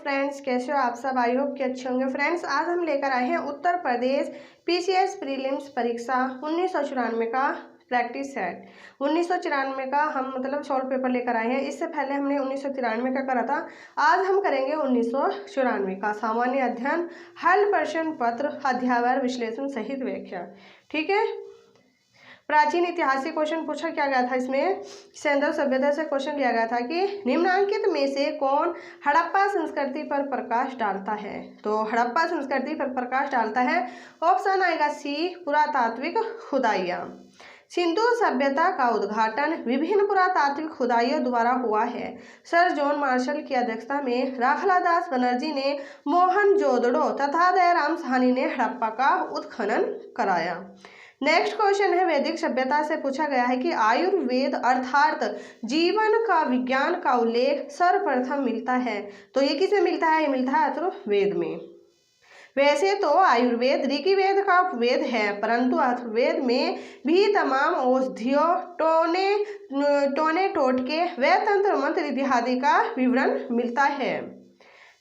Friends, कैसे हो आप सब। आई होप कि अच्छे होंगे। फ्रेंड्स, आज हम लेकर आए हैं उत्तर प्रदेश पीसीएस प्रीलिम्स परीक्षा 1994 का प्रैक्टिस सेट। 1994 का हम सॉल्व पेपर लेकर आए हैं। इससे पहले हमने 1993 का करा था। आज हम करेंगे 1994 का सामान्य अध्ययन, हल प्रश्न पत्र, अध्याय विश्लेषण सहित व्याख्या। ठीक है। प्राचीन ऐतिहासिक क्वेश्चन पूछा क्या गया था। इसमें सिंधु सभ्यता से क्वेश्चन लिया गया था कि निम्नलिखित में से कौन हड़प्पा संस्कृति पर प्रकाश डालता है। तो हड़प्पा संस्कृति पर प्रकाश डालता है। ऑप्शन आएगा सी, पुरातात्विक खुदाइयाँ। सिंधु सभ्यता का उद्घाटन विभिन्न पुरातात्विक खुदाइयों द्वारा हुआ है। सर जॉन मार्शल की अध्यक्षता में राखलादास बनर्जी ने, मोहनजोदड़ो तथा दयाराम साहनी ने हड़प्पा का उत्खनन कराया। नेक्स्ट क्वेश्चन है, वैदिक सभ्यता से पूछा गया है कि आयुर्वेद अर्थात जीवन का विज्ञान का उल्लेख सर्वप्रथम मिलता है। तो ये किसे मिलता है? ये मिलता है अथर्ववेद में। वैसे तो आयुर्वेद ऋग्वेद का उपवेद है, परंतु अथर्ववेद में भी तमाम औषधियों, टोने टोटके व तंत्र मंत्र इत्यादि का विवरण मिलता है।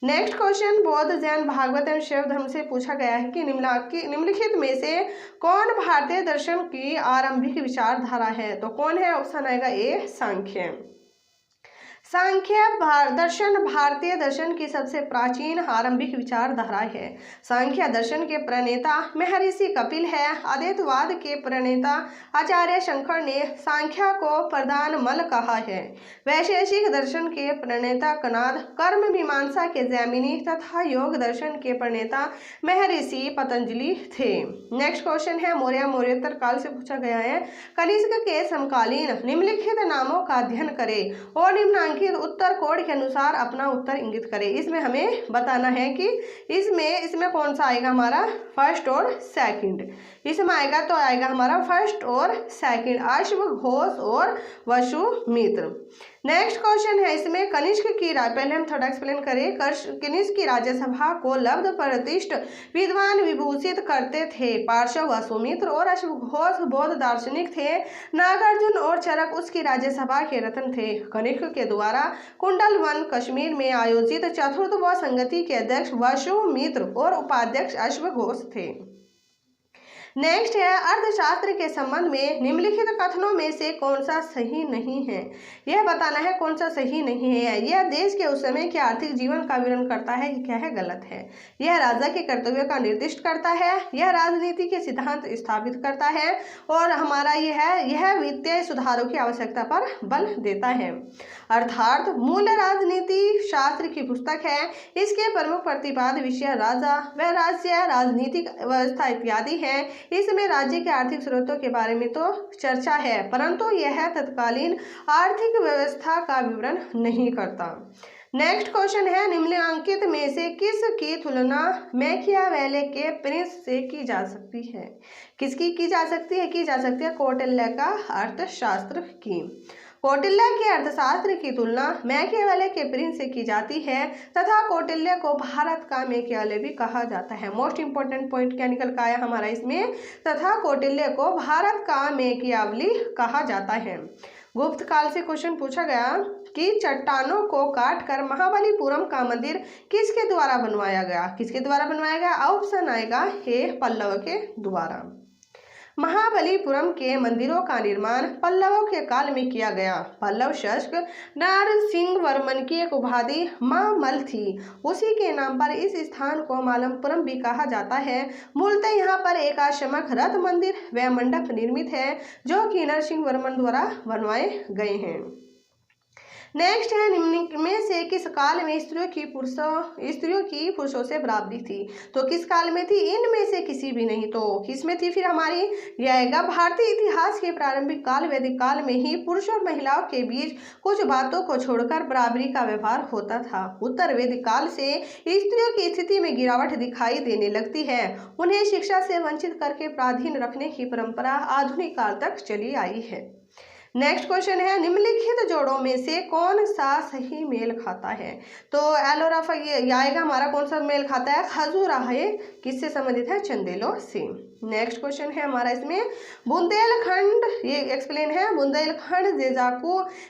नेक्स्ट क्वेश्चन, बौद्ध जैन भागवत एवं शैव धर्म से पूछा गया है कि निम्नलिखित में से कौन भारतीय दर्शन की आरंभिक विचारधारा है। तो कौन है? ऑप्शन आएगा ए, सांख्य। सांख्य दर्शन भारतीय दर्शन की सबसे प्राचीन आरंभिक विचारधारा है। सांख्य दर्शन के प्रणेता महर्षि कपिल है। अद्वैतवाद के प्रणेता आचार्य शंकर ने सांख्य को प्रधान मल कहा है। वैशेषिक दर्शन के प्रणेता कणाद, कर्म मीमांसा के जैमिनी तथा योग दर्शन के प्रणेता महर्षि पतंजलि थे। नेक्स्ट क्वेश्चन है, मौर्योत्तर काल से पूछा गया है। कनिष्क के समकालीन निम्नलिखित नामों का अध्ययन करें और निम्नांकित उत्तर कोड के अनुसार अपना उत्तर इंगित करें। इसमें हमें बताना है कि इसमें कौन सा आएगा हमारा फर्स्ट और सेकंड। इसमें आएगा तो आएगा हमारा फर्स्ट और सेकंड, अश्व घोष और वसुमित्र। नेक्स्ट क्वेश्चन है, इसमें कनिष्क की पहले हम थोड़ा एक्सप्लेन करें। कनिष्क की राज्यसभा को लब्ध प्रतिष्ठ विद्वान विभूषित करते थे। पार्श्व वसुमित्र और अश्वघोष बौद्ध दार्शनिक थे। नागार्जुन और चरक उसकी राज्यसभा के रत्न थे। कनिष्क के द्वारा कुंडलवन कश्मीर में आयोजित चतुर्थ व संगति के अध्यक्ष वसुमित्र और उपाध्यक्ष अश्वघोष थे। नेक्स्ट है, अर्थशास्त्र के संबंध में निम्नलिखित कथनों में से कौन सा सही नहीं है। यह बताना है कौन सा सही नहीं है। यह देश के उस समय के आर्थिक जीवन का विवरण करता है, ये क्या है? गलत है। यह राजा के कर्तव्यों का निर्दिष्ट करता है। यह राजनीति के सिद्धांत स्थापित करता है और हमारा यह वित्तीय सुधारों की आवश्यकता पर बल देता है। अर्थात मूल राजनीति शास्त्र की पुस्तक है। इसके प्रमुख प्रतिपाद्य विषय राजा व राज्य, राजनीतिक व्यवस्था इत्यादि है। इसमें राज्य के आर्थिक स्रोतों के बारे में तो चर्चा है, परंतु यह तत्कालीन आर्थिक व्यवस्था का विवरण नहीं करता। नेक्स्ट क्वेश्चन है, निम्नलिखित में से किसकी तुलना मैकियावेली के प्रिंस से की जा सकती है। किसकी की जा सकती है? की जा सकती है कौटिल्य का अर्थशास्त्र की। कौटिल्य के अर्थशास्त्र की तुलना मैकियावेली के प्रिंस से की जाती है तथा कौटिल्य को भारत का मैकियावेली भी कहा जाता है। मोस्ट इंपोर्टेंट पॉइंट क्या निकल का आया हमारा इसमें, तथा कौटिल्य को भारत का मैकियावेली कहा जाता है। गुप्त काल से क्वेश्चन पूछा गया कि चट्टानों को काटकर महाबलीपुरम का मंदिर किसके द्वारा बनवाया गया। किसके द्वारा बनवाया गया? ऑप्शन आएगा ए, पल्लव के द्वारा। महाबलीपुरम के मंदिरों का निर्माण पल्लवों के काल में किया गया। पल्लव शासक नरसिंह वर्मन की एक उपाधि मामल थी। उसी के नाम पर इस स्थान को मालमपुरम भी कहा जाता है। मूलतः यहाँ पर एक आश्रमक रथ मंदिर व मंडप निर्मित है जो कि नरसिंह वर्मन द्वारा बनवाए गए हैं। नेक्स्ट है, निम्न में से किस काल में स्त्रियों की पुरुषों से बराबरी थी। तो किस काल में थी? इनमें से किसी भी नहीं। तो किसमें थी फिर हमारी? यह आएगा भारतीय इतिहास के प्रारंभिक काल वैदिक काल में ही पुरुष और महिलाओं के बीच कुछ बातों को छोड़कर बराबरी का व्यवहार होता था। उत्तर वैदिक काल से स्त्रियों की स्थिति में गिरावट दिखाई देने लगती है। उन्हें शिक्षा से वंचित करके पराधीन रखने की परंपरा आधुनिक काल तक चली आई है। नेक्स्ट क्वेश्चन है, निम्नलिखित जोड़ों में से कौन सा सही मेल खाता है। तो एलोराफा ये आएगा हमारा कौन सा मेल खाता है? खजुराहो किससे संबंधित है? चंदेलों से। नेक्स्ट क्वेश्चन है हमारा इसमें, बुंदेलखंड, ये एक्सप्लेन है, बुंदेलखंड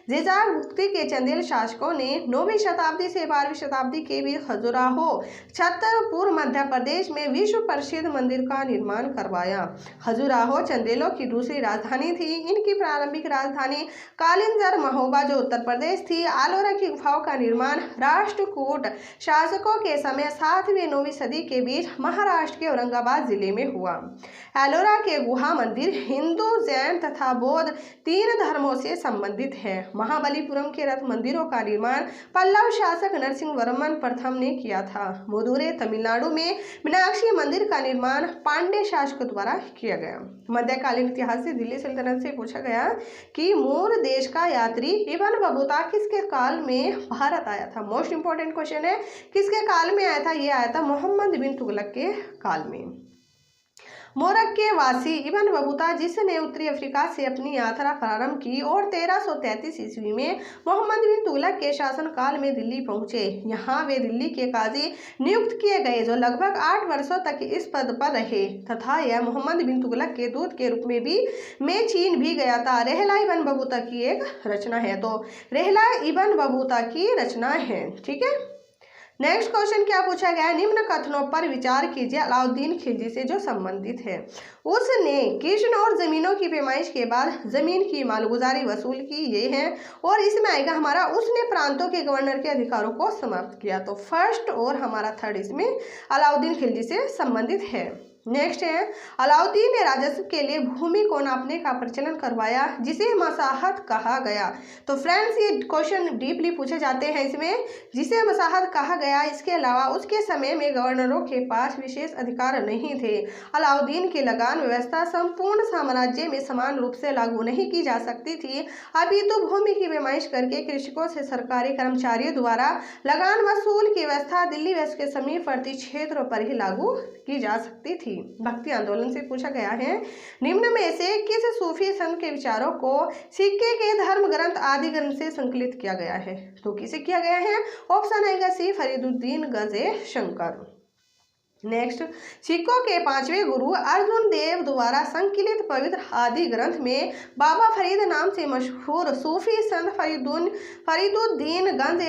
जेजाग भुक्ति के चंदेल शासकों ने 9वीं शताब्दी से 12वीं शताब्दी के बीच खजुराहो छतरपुर मध्य प्रदेश में विश्व प्रसिद्ध मंदिर का निर्माण करवाया। खजुराहो चंदेलों की दूसरी राजधानी थी। इनकी प्रारंभिक राजधानी कालिंजर महोबा जो उत्तर प्रदेश थी। आलोरा की गुफाओं का निर्माण राष्ट्रकूट शासकों के समय 7वीं 9वीं सदी के बीच महाराष्ट्र के औरंगाबाद जिले में हुआ। एलोरा के गुहा मंदिर हिंदू, जैन तथा बौद्ध 3 धर्मों से संबंधित है। महाबलीपुरम के रथ मंदिरों का निर्माण पल्लव शासक नरसिंह वर्मन प्रथम ने किया था। मदुरै तमिलनाडु में मीनाक्षी मंदिर का निर्माण पांड्य शासकों द्वारा किया गया। मध्यकालीन इतिहास से दिल्ली सल्तनत से पूछा गया कि मूर देश का यात्री इब्न बतूता किसके काल में भारत आया था। मोस्ट इंपॉर्टेंट क्वेश्चन है, किसके काल में आया था? ये आया था मोहम्मद बिन तुगलक के काल में। मोरक के वासी इब्न बतूता जिसने उत्तरी अफ्रीका से अपनी यात्रा प्रारंभ की और 1333 ईस्वी में मोहम्मद बिन तुगलक के शासनकाल में दिल्ली पहुंचे। यहाँ वे दिल्ली के काजी नियुक्त किए गए जो लगभग 8 वर्षों तक इस पद पर रहे तथा यह मोहम्मद बिन तुगलक के दूत के रूप में चीन भी गया था। रहला इब्न बतूता की एक रचना है, तो रहला इब्न बतूता की रचना है। ठीक है, नेक्स्ट क्वेश्चन क्या पूछा गया है, निम्न कथनों पर विचार कीजिए अलाउद्दीन खिलजी से जो संबंधित है। उसने कृष्ण और जमीनों की पैमाइश के बाद जमीन की मालगुजारी वसूल की, ये है। और इसमें आएगा हमारा उसने प्रांतों के गवर्नर के अधिकारों को समाप्त किया। तो फर्स्ट और हमारा थर्ड इसमें अलाउद्दीन खिलजी से संबंधित है। नेक्स्ट है, अलाउद्दीन ने राजस्व के लिए भूमि को नापने का प्रचलन करवाया जिसे मसाहत कहा गया। तो फ्रेंड्स ये क्वेश्चन डीपली पूछे जाते हैं इसमें, जिसे मसाहत कहा गया। इसके अलावा उसके समय में गवर्नरों के पास विशेष अधिकार नहीं थे। अलाउद्दीन की लगान व्यवस्था संपूर्ण साम्राज्य में समान रूप से लागू नहीं की जा सकती थी। अभी तो भूमि की पैमाइश करके कृषकों से सरकारी कर्मचारियों द्वारा लगान वसूल की व्यवस्था दिल्ली वेस्ट के समीपवर्ती क्षेत्रों पर ही लागू की जा सकती थी। भक्ति आंदोलन से पूछा गया है, निम्न में से किस सूफी संत के विचारों को सिक्के के धर्म ग्रंथ आदि ग्रंथ से संकलित किया गया है? तो किसे किया गया है? ऑप्शन आएगा सी, फरीदुद्दीन गजे शंकर। नेक्स्ट, सिखों के 5वें गुरु अर्जुन देव द्वारा संकलित पवित्र आदि ग्रंथ में बाबा फरीद नाम से मशहूर सूफी संत फरीदुद्दीन गंज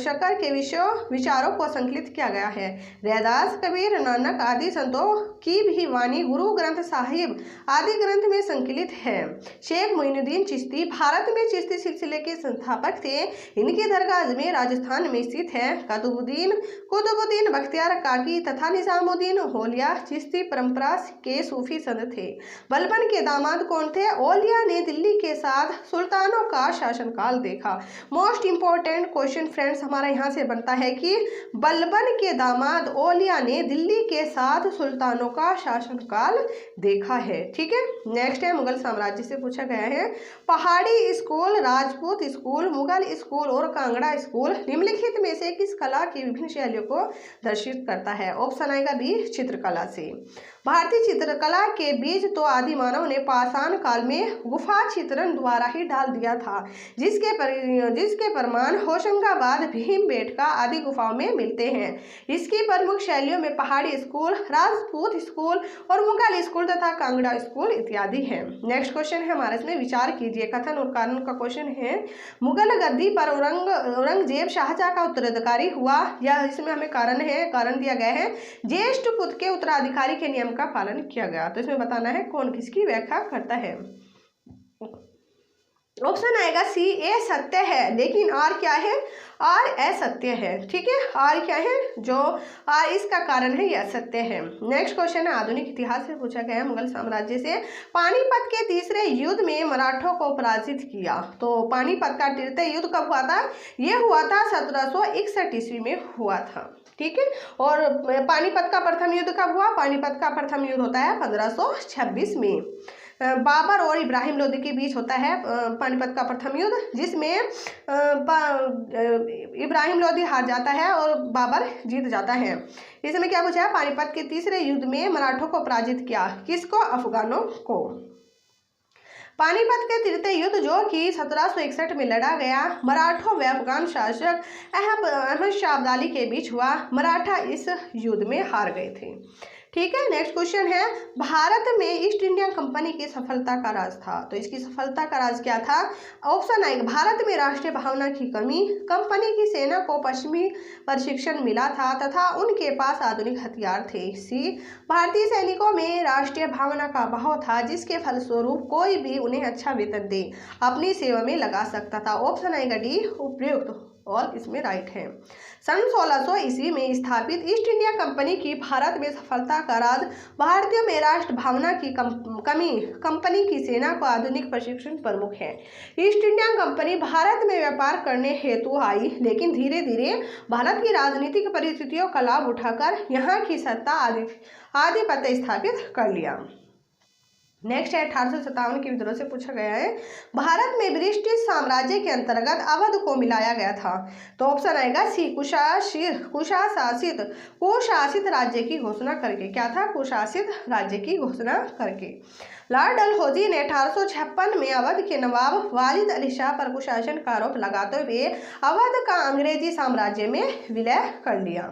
शकर के विचारों को संकलित किया गया है। रैदास, कबीर, नानक आदि संतों की भी वाणी गुरु ग्रंथ साहिब आदि ग्रंथ में संकलित है। शेख मोइनुद्दीन चिश्ती भारत में चिश्ती सिलसिले के संस्थापक थे। इनकी दरगाह अजमेर राजस्थान में स्थित है। कुतुबुद्दीन बख्तियार काकी तथा निजामुद्दीन होलिया चिश्ती परंपरा के सूफी संत थे। बलबन के दामाद कौन थे? ओलिया ने दिल्ली के साथ सुल्तानों का शासनकाल देखा। मोस्ट इंपॉर्टेंट क्वेश्चन फ्रेंड्स हमारा यहाँ से बनता है कि बलबन के दामाद ओलिया ने दिल्ली के साथ सुल्तानों का शासनकाल देखा है। ठीक है, नेक्स्ट है, मुगल साम्राज्य से पूछा गया है, पहाड़ी school, Rajput school, Mughal school और कांगड़ा स्कूल निम्नलिखित में से किस कला की विभिन्न शैलियों को दर्शित करता है? ऑप्शन आएगा बी, चित्रकला से। भारतीय चित्रकला के बीज तो आदि मानव ने पाषाण काल में गुफा चित्रण द्वारा ही डाल दिया था, जिसके प्रमाण होशंगाबाद, भीमबेटका आदि गुफाओं में मिलते हैं। इसकी प्रमुख शैलियों में पहाड़ी स्कूल, राजपूत स्कूल और मुगल स्कूल तथा कांगड़ा स्कूल इत्यादि है। नेक्स्ट क्वेश्चन है हमारे इसमें, विचार कीजिए। कथन और कारण का क्वेश्चन है, मुगल गद्दी पर औरंगजेब शाहजहां का उत्तराधिकारी हुआ। यह इसमें हमें कारण दिया गया है, ज्येष्ठ पुत्र के उत्तराधिकारी के नियम का पालन किया गया। तो इसमें बताना है कौन किसकी व्याख्या करता है। ऑप्शन आएगा सी, ए सत्य है लेकिन आर क्या है? आर असत्य है। ठीक है, आर क्या है? जो आर इसका कारण है यह सत्य है। नेक्स्ट क्वेश्चन है, आधुनिक इतिहास से पूछा गया है, मुगल साम्राज्य से पानीपत के तीसरे युद्ध में मराठों को पराजित किया। तो पानीपत का तृतीय युद्ध कब हुआ था? यह हुआ था 1761 ईस्वी में हुआ था। ठीक है, और पानीपत का प्रथम युद्ध कब हुआ? पानीपत का प्रथम युद्ध होता है 1526 में। बाबर और इब्राहिम लोदी के बीच होता है पानीपत का प्रथम युद्ध, जिसमें इब्राहिम लोदी हार जाता है और बाबर जीत जाता है। इसमें क्या पूछा है? पानीपत के तीसरे युद्ध में मराठों को पराजित किया। किसको? अफगानों को। पानीपत के तृतीय युद्ध जो कि 1761 में लड़ा गया, मराठों व अफगान शासक अहमद शाह अब्दाली के बीच हुआ। मराठा इस युद्ध में हार गए थे। ठीक है। नेक्स्ट क्वेश्चन है, भारत में ईस्ट इंडिया कंपनी की सफलता का राज था। तो इसकी सफलता का राज क्या था? ऑप्शन आएगा, भारत में राष्ट्रीय भावना की कमी, कंपनी की सेना को पश्चिमी प्रशिक्षण मिला था तथा उनके पास आधुनिक हथियार थे। सी, भारतीय सैनिकों में राष्ट्रीय भावना का अभाव था जिसके फलस्वरूप कोई भी उन्हें अच्छा वेतन दे अपनी सेवा में लगा सकता था। ऑप्शन आएगा डी, उपयुक्त, और इसमें राइट है। सन 1600 ईस्वी में स्थापित ईस्ट इंडिया कंपनी की भारत में सफलता का राज भारतीयों में राष्ट्र भावना की कमी, कंपनी की सेना को आधुनिक प्रशिक्षण प्रमुख है। ईस्ट इंडिया कंपनी भारत में व्यापार करने हेतु आई, लेकिन धीरे धीरे भारत की राजनीतिक परिस्थितियों का लाभ उठाकर यहाँ की सत्ता आधिपत्य स्थापित कर लिया। नेक्स्ट है 1857 के विद्रोह से पूछा गया है, भारत में ब्रिटिश साम्राज्य के अंतर्गत अवध को मिलाया गया था। तो ऑप्शन आएगा सी, कुशासित राज्य की घोषणा करके। क्या था? कुशासित राज्य की घोषणा करके। लॉर्ड डलहौजी ने 1856 में अवध के नवाब वालिद अली शाह पर कुशासन का आरोप लगाते हुए अवध का अंग्रेजी साम्राज्य में विलय कर लिया।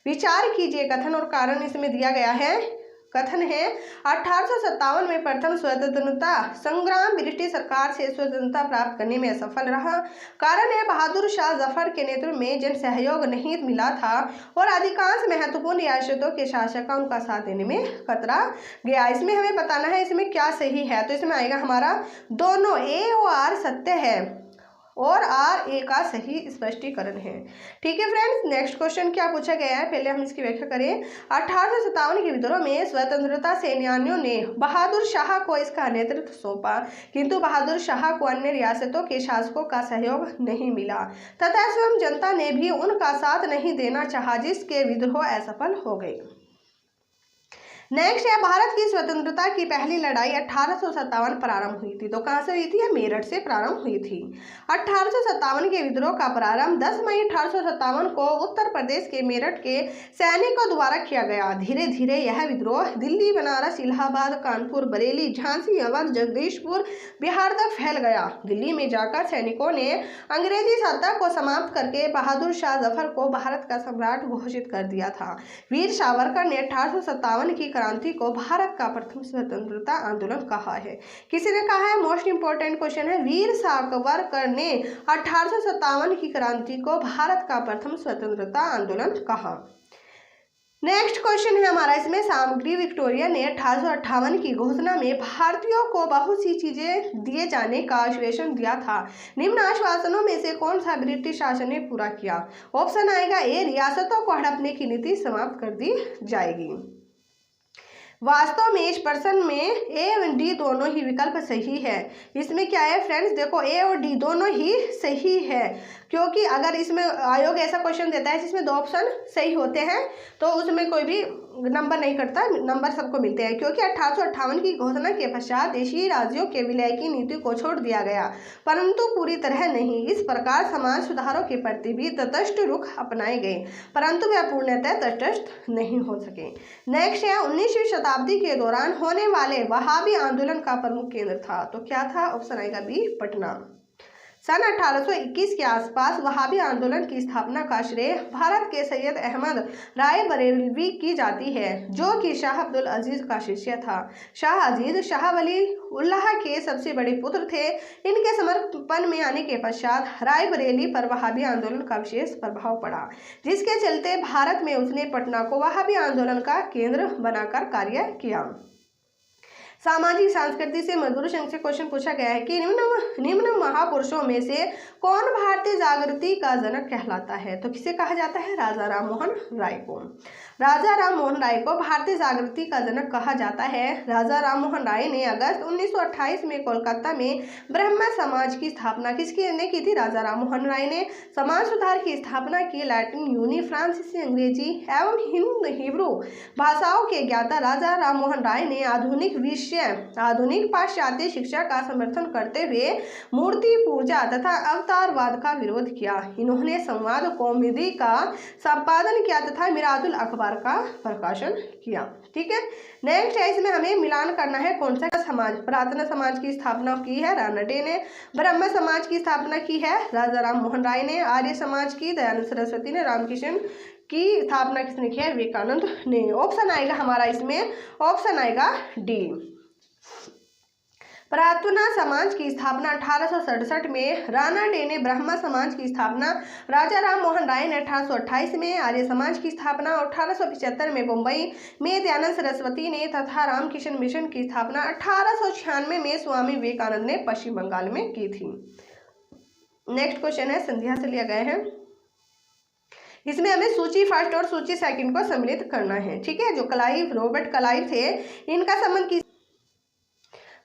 विचार कीजिए, कथन और कारण इसमें दिया गया है। कथन है, 1857 में प्रथम स्वतंत्रता संग्राम ब्रिटिश सरकार से स्वतंत्रता प्राप्त करने में असफल रहा। कारण है, बहादुर शाह जफर के नेतृत्व में जन सहयोग नहीं मिला था और अधिकांश महत्वपूर्ण रियासतों के शासक का उनका साथ देने में कतरा गया। इसमें हमें बताना है इसमें क्या सही है। तो इसमें आएगा हमारा दोनों, ए और आर सत्य है और आर ए का सही स्पष्टीकरण है। ठीक है फ्रेंड्स, नेक्स्ट क्वेश्चन क्या पूछा गया है, पहले हम इसकी व्याख्या करें। 1857 के विद्रोह में स्वतंत्रता सेनानियों ने बहादुर शाह को इसका नेतृत्व सौंपा, किंतु बहादुर शाह को अन्य रियासतों के शासकों का सहयोग नहीं मिला तथा स्वयं जनता ने भी उनका साथ नहीं देना चाहा, जिसके विद्रोह असफल हो गए। नेक्स्ट है, भारत की स्वतंत्रता की पहली लड़ाई 1857 प्रारंभ हुई थी। तो कहाँ से हुई थी? मेरठ से प्रारंभ हुई थी। 1857 के विद्रोह का प्रारंभ 10 मई 1857 को उत्तर प्रदेश के मेरठ के सैनिकों द्वारा किया गया। धीरे धीरे यह विद्रोह दिल्ली, बनारस, इलाहाबाद, कानपुर, बरेली, झांसी, अवध, जगदीशपुर, बिहार तक फैल गया। दिल्ली में जाकर सैनिकों ने अंग्रेजी सत्ता को समाप्त करके बहादुर शाह जफर को भारत का सम्राट घोषित कर दिया था। वीर सावरकर ने 1857 की क्रांति को भारत का प्रथम स्वतंत्रता आंदोलन कहा है। किसी ने कहा है, मोस्ट इंपोर्टेंट क्वेश्चन है, वीर सावरकर ने 1857 की क्रांति को भारत का प्रथम स्वतंत्रता आंदोलन कहा। नेक्स्ट क्वेश्चन है हमारा इसमें, सामग्री विक्टोरिया ने 1858 की घोषणा में भारतीयों को बहुत सी चीजें दिए जाने का आश्वासन दिया था। निम्न आश्वासनों में से कौन सा ब्रिटिश शासन ने पूरा किया? ऑप्शन आएगा ए, रियासतों को हड़पने की नीति समाप्त कर दी जाएगी। वास्तव में इस प्रश्न में ए और डी दोनों ही विकल्प सही है। इसमें क्या है फ्रेंड्स, देखो ए और डी दोनों ही सही है, क्योंकि अगर इसमें आयोग ऐसा क्वेश्चन देता है जिसमें दो ऑप्शन सही होते हैं तो उसमें कोई भी नंबर नहीं कटता, नंबर सबको मिलते हैं। क्योंकि 1858 की घोषणा के पश्चात देशी राज्यों के विलय की नीति को छोड़ दिया गया, परंतु पूरी तरह नहीं। इस प्रकार समाज सुधारों के प्रति भी तटस्थ रुख अपनाए गए, परंतु वे पूर्णतः तटस्थ नहीं हो सके। नेक्स्ट है, 19वीं शताब्दी के दौरान होने वाले वहाबी आंदोलन का प्रमुख केंद्र था। तो क्या था? ऑप्शन आएगा बी, पटना। सन 1821 के आसपास वहाबी आंदोलन की स्थापना का श्रेय भारत के सैयद अहमद राय बरेलवी की जाती है, जो कि शाह अब्दुल अजीज का शिष्य था। शाह अजीज शाह वली उल्लाह के सबसे बड़े पुत्र थे। इनके समर्पण में आने के पश्चात राय बरेली पर वहाबी आंदोलन का विशेष प्रभाव पड़ा, जिसके चलते भारत में उसने पटना को वहाबी आंदोलन का केंद्र बनाकर कार्य किया। सामाजिक संस्कृति से मजदूर संघ से क्वेश्चन पूछा गया है कि निम्न महापुरुषों में से कौन भारतीय जागृति का जनक कहलाता है? तो किसे कहा जाता है? राजा राम मोहन राय को। राजा राम मोहन राय को भारतीय जागृति का जनक कहा जाता है। राजा राम मोहन राय ने अगस्त 1928 में कोलकाता में ब्रह्म समाज की स्थापना किसने की थी? राजा राम मोहन राय ने। समाज सुधार की स्थापना की लैटिन, यूनी, फ्रांसीसी, अंग्रेजी एवं हिब्रू भाषाओं के ज्ञाता राजा राम मोहन राय ने आधुनिक पाश्चात्य शिक्षा का समर्थन करते हुए मूर्ति पूजा तथा अवतारवाद का विरोध किया। इन्होंने संवाद कौमुदी का संपादन किया तथा मिराजुल अखबार का प्रकाशन किया। ठीक है, नेक्स्ट है, इसमें हमें मिलान करना है कौन सा समाज। प्रार्थना समाज की स्थापना की है रानडे ने। ब्रह्म समाज की स्थापना की है राजा राम मोहन राय ने। आर्य समाज की दयानंद सरस्वती ने। रामकृष्ण की स्थापना किसने की है? विवेकानंद ने। ऑप्शन आएगा हमारा इसमें, ऑप्शन आएगा डी। प्रार्थना समाज की स्थापना 1867 में, राणा डे ने ब्रह्मा समाज की स्थापना, राजा राम मोहन राय ने 1828 में आर्य समाज की स्थापना, 1875 में मुंबई में दयानंद सरस्वती ने तथा रामकृष्ण मिशन की स्थापना 1896 में स्वामी विवेकानंद ने पश्चिम बंगाल में की थी। नेक्स्ट क्वेश्चन है, संध्या से लिया गया है। इसमें हमें सूची फर्स्ट और सूची सेकंड को सम्मिलित करना है। ठीक है, जो क्लाइव, रॉबर्ट क्लाइव थे, इनका संबंध किस,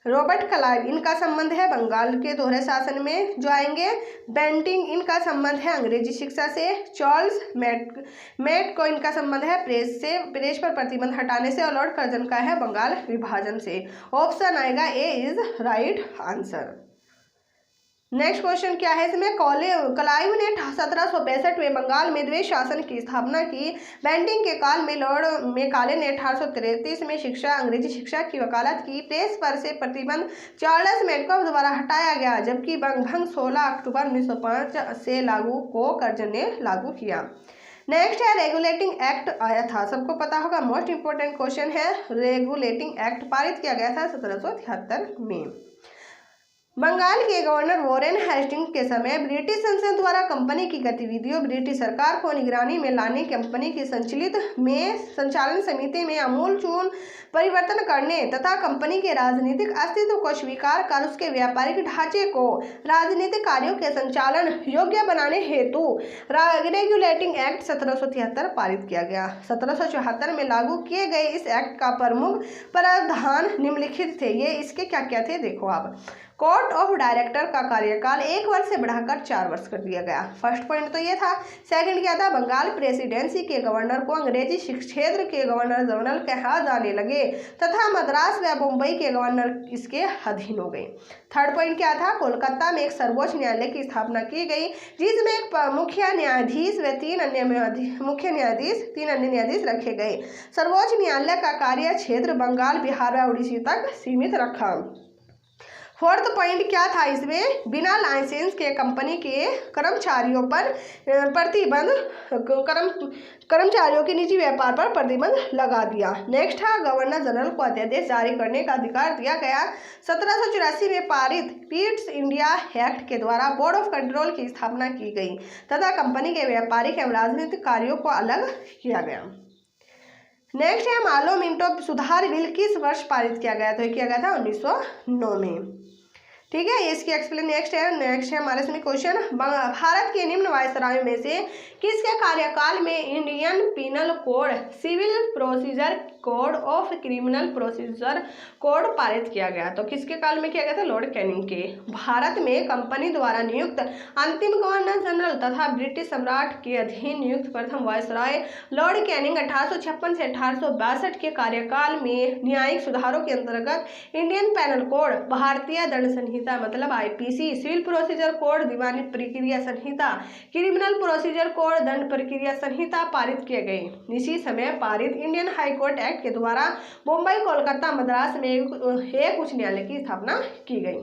रॉबर्ट क्लाइव इनका संबंध है बंगाल के दोहरे शासन में जो आएंगे। बेंटिंग इनका संबंध है अंग्रेजी शिक्षा से। चार्ल्स मैट को इनका संबंध है प्रेस पर प्रतिबंध हटाने से। और लॉर्ड कर्जन का है बंगाल विभाजन से। ऑप्शन आएगा A is right answer. Next question क्या है इसमें, क्लाइव ने 1762 में बंगाल में द्वैत शासन की स्थापना की। बेंटिंग के काल में लॉर्ड मेकाले ने 1833 में अंग्रेजी शिक्षा की वकालत की। प्रेस पर से प्रतिबंध चार्ल्स मैट को द्वारा हटाया गया, जबकि बंगभंग 16 अक्टूबर 1905 से कर्जन ने लागू किया। नेक्स्ट है रेगुलेटिंग एक्ट आया था, सबको पता होगा, मोस्ट इंपोर्टेंट क्वेश्चन है। रेगुलेटिंग एक्ट पारित किया गया था 1773 में। बंगाल के गवर्नर वॉरेन हेस्टिंग्स के समय ब्रिटिश संसद द्वारा कंपनी की गतिविधियों, ब्रिटिश सरकार को निगरानी में लाने, कंपनी की संचालन समिति में आमूलचूल परिवर्तन करने तथा कंपनी के राजनीतिक अस्तित्व को स्वीकार कर उसके व्यापारिक ढांचे को राजनीतिक कार्यों के संचालन योग्य बनाने हेतु रेगुलेटिंग एक्ट 1773 पारित किया गया। 1774 में लागू किए गए इस एक्ट का प्रमुख प्रावधान निम्नलिखित थे। ये इसके क्या क्या थे देखो आप। कोर्ट ऑफ डायरेक्टर का कार्यकाल 1 वर्ष से बढ़ाकर 4 वर्ष कर दिया गया। फर्स्ट पॉइंट तो ये था। सेकंड क्या था, बंगाल प्रेसिडेंसी के गवर्नर को अंग्रेजी क्षेत्र के गवर्नर जनरल कहा जाने लगे तथा मद्रास व मुंबई के गवर्नर इसके अधीन हो गए। थर्ड पॉइंट क्या था, कोलकाता में एक सर्वोच्च न्यायालय की स्थापना की गई जिसमें एक मुख्य न्यायाधीश व 3 अन्य न्यायाधीश रखे गए। सर्वोच्च न्यायालय का कार्य क्षेत्र बंगाल, बिहार व उड़ीसा तक सीमित रखा। फोर्थ पॉइंट क्या था इसमें, बिना लाइसेंस के कंपनी के कर्मचारियों पर प्रतिबंध, कर्मचारियों के निजी व्यापार पर प्रतिबंध लगा दिया। नेक्स्ट था गवर्नर जनरल को अध्यादेश जारी करने का अधिकार दिया गया। 1784 में पारित पीट्स इंडिया एक्ट के द्वारा बोर्ड ऑफ कंट्रोल की स्थापना की गई तथा कंपनी के व्यापारिक एवं राजनीतिक कार्यों को अलग किया गया। नेक्स्ट है मालो मिंटो सुधार बिल किस वर्ष पारित किया गया? तो ये किया गया था 1909 में। ठीक है, ये इसकी एक्सप्लेन। नेक्स्ट है हमारे इसमें क्वेश्चन, भारत के निम्न वायसरायों में से किसके कार्यकाल में Indian penal code, civil procedure code of criminal procedure code पारित किया गया? तो किसके काल में किया गया था? लॉर्ड कैनिंग के। भारत में कंपनी द्वारा नियुक्त अंतिम गवर्नर जनरल तथा ब्रिटिश सम्राट के अधीन नियुक्त प्रथम वायसराय लॉर्ड कैनिंग 1856 से 1862 के कार्यकाल में न्यायिक सुधारों के अंतर्गत इंडियन पैनल कोड, भारतीय दंड संहिता मतलब आईपीसी, सिविल प्रोसीजर कोड, दीवानी प्रक्रिया संहिता, क्रिमिनल प्रोसीजर कोड, दंड प्रक्रिया संहिता पारित किए गए। इसी समय पारित इंडियन हाई कोर्ट एक्ट के द्वारा मुंबई, कोलकाता, मद्रास में एक उच्च न्यायालय की स्थापना की गई।